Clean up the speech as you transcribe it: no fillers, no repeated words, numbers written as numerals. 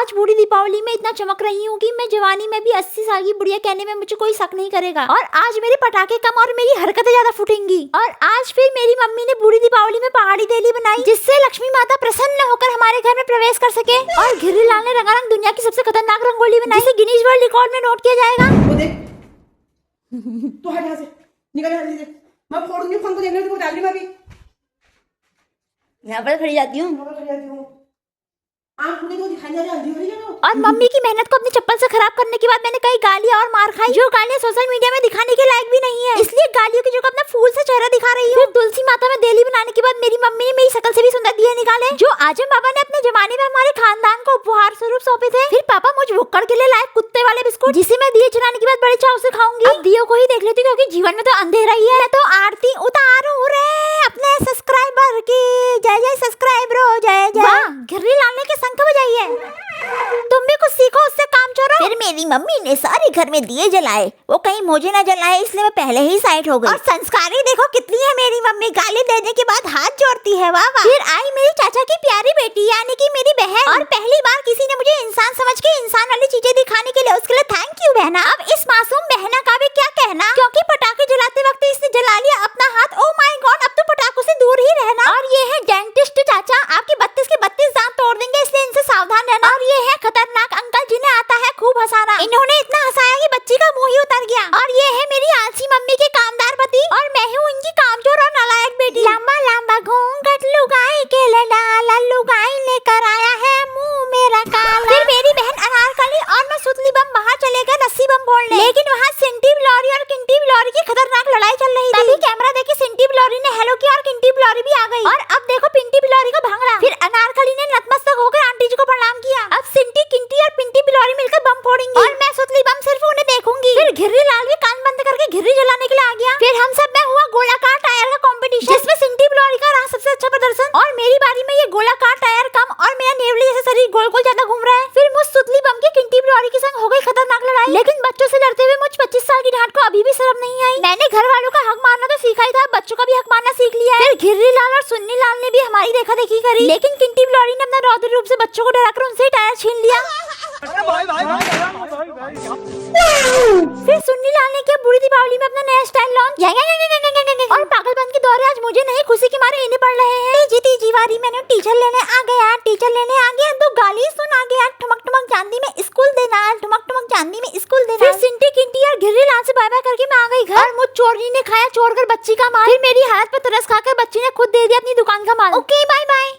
आज बूढ़ी दीपावली में इतना चमक रही हूँ कि मैं जवानी में भी 80 साल की बुढ़िया कहने में मुझे कोई शक नहीं करेगा। और आज मेरे पटाखे कम और मेरी हरकतें ज्यादा फूटेंगी। और आज फिर मेरी मम्मी ने बूढ़ी दीपावली में पहाड़ी देली बनाई, जिससे लक्ष्मी माता प्रसन्न होकर हमारे घर में प्रवेश कर सके। और घिर्री लाल ने रंगारंग दुनिया की सबसे खतरनाक रंगोली बनाई, जिसे गिनीज वर्ल्ड रिकॉर्ड में नोट किया जाएगा। तो हट यहाँ से, निकल यहाँ से। मैं फोड़ूंगी फोन को, देखने को डाल रही मैं अभी। यहाँ पर खड़ी जाती हूँ। और मम्मी की मेहनत को अपनी चप्पल से खराब करने के बाद मैंने कई गालियाँ और मार खाई, जो गालियाँ सोशल मीडिया में दिखाने के लायक भी नहीं है। इसलिए गालियों की जगह अपना फूल से चेहरा दिखा रही हूँ। तुलसी माता में देली बनाने के बाद मेरी मम्मी ने मेरी शक्ल से भी सुंदर दिए निकाले, जो आजम बाबा ने अपने जमाने में हमारे खानदान को उपहार स्वरूप सौंपे थे। फिर पापा मुझ भुक्कड़ के लिए लाए कुत्ते वाले बिस्कुट, जिसे मैं दिए जलाने के बाद बड़े चाव से खाऊंगी। अब दियो को ही देख लेती हूँ, क्योंकि जीवन में तो अंधेरा ही है। तो आरती उतारू रे अपने सब्सक्राइबर की, जय जय सब्सक्राइबर हो, जय जय। घिर्री लाल ने के शंख बजाई है। तुम भी कुछ सीखो, उससे काम छोड़ो। फिर मेरी मम्मी ने सारे घर में दिए जलाए, वो कहीं मुझे न जलाए, इसलिए मैं पहले ही साइड हो गई। और संस्कारी देखो कितनी है मेरी मम्मी, गाली देने के बाद हाथ जोड़ती है, वाह वाह। फिर आई मेरी चाचा की प्यारी बेटी यानी कि मेरी बहन, और पहली बार किसी ने मुझे इंसान समझ के इंसान वाली चीजें दिखाने के लिए, उसके लिए थैंक यू बहना। अब इस मासूम बहना का भी क्या कहना, क्योंकि पटाखे जलाते वक्त इसने जला लिया अपना हाथ। ओ माय गॉड, अब तो पटाखों से दूर ही रहना। और ये है डेंटिस्ट चाचा, आपके 32 के 32 दांत तोड़ देंगे, इसलिए इनसे सावधान रहना। और ये है खतरनाक अंकल, जिन्हें आता है खूब हंसाना। इन्होंने इतना हंसाया कि बच्ची का मुंह ही उतर गया। और ये है मेरी आलसी मम्मी के कामदार पति, और मैं हूँ इनकी कामचोर और नालायक बेटी। लंबा लंबा घूंघट लुगाई के लडाला, लुगाई लेकर आया है मुंह मेरा काला। फिर मेरी बहन अनारकली और मैं सुतली बम बाहर चले गए रस्सी बम फोड़ने, लेकिन वहाँ सिंटी बिलोरी और किंटी बिलोरी की खतरनाक लड़ाई चल रही थी। तभी कैमरा देखे सिंटी बिलोरी ने हेलो किया और किंटी बिलोरी भी आ गई। और अब देखो पिंटी बिलोरी का भांगड़ा। फिर अनारकली ने नतमस्तक होकर आंटी जी को प्रणाम किया। अब सिंटी, किंटी और पिंटी बिलोरी मिलकर बम फोड़ेंगी, और मैं सुतली बम सिर्फ उन्हें देखूंगी। फिर घिर्री लाल भी कान बंद करके घिर्री जलाने के लिए आ गया। फिर हम सब में हुआ गोलाकार टायर का कंपटीशन, जिसमें सिंटी बिलोरी का रहा सबसे अच्छा प्रदर्शन। और मेरी बारी में ये गोलाकार टायर कम और मेरा नेवले जैसा शरीर गोल गोल ज्यादा घूम रहा है। फिर मुझ सुतली बम की किंटी बिलोरी के संग हो गई खतरनाक लड़ाई, लेकिन बच्चों से लड़ते हुए मुझ 25 साल की ढाट को अभी भी शर्म नहीं आई। मैंने घर वालों का हक मारना तो सीखा ही था, बच्चों का भी हक मारना सीख लिया है। फिर घिर्री लाल और सुन्नी लाल ने भी हमारी देखा देखी करी, लेकिन किंटी बिलोरी ने अपना रौद्र रूप से बच्चों को डराकर उनसे टायर छीन लिया। फिर सुन्नी लाल ने किया बूढ़ी दीपावली में अपना नया स्टाइल लॉन्च, और पागलपन के दौरे आज मुझे नहीं खुशी के मारे इन्हें पड़ रहे हैं। जीती जीवारी मैंने टीचर लेने आ गया, टीचर लेने आ गया, तो गाली सुन आ गया, ठुमक ठुमक चांदी में स्कूल देना, ठुमक ठुमक चांदी में स्कूल देना। फिर सिंटी, किंटी और घिर्री लाल से बाय बाय करके मैं आ गई घर। और मुझ चोरनी ने खाया चोर कर बच्ची का माल। फिर मेरी हाथ पर तरस खाकर बच्ची ने खुद दे दिया अपनी दुकान का माल। Okay bye bye.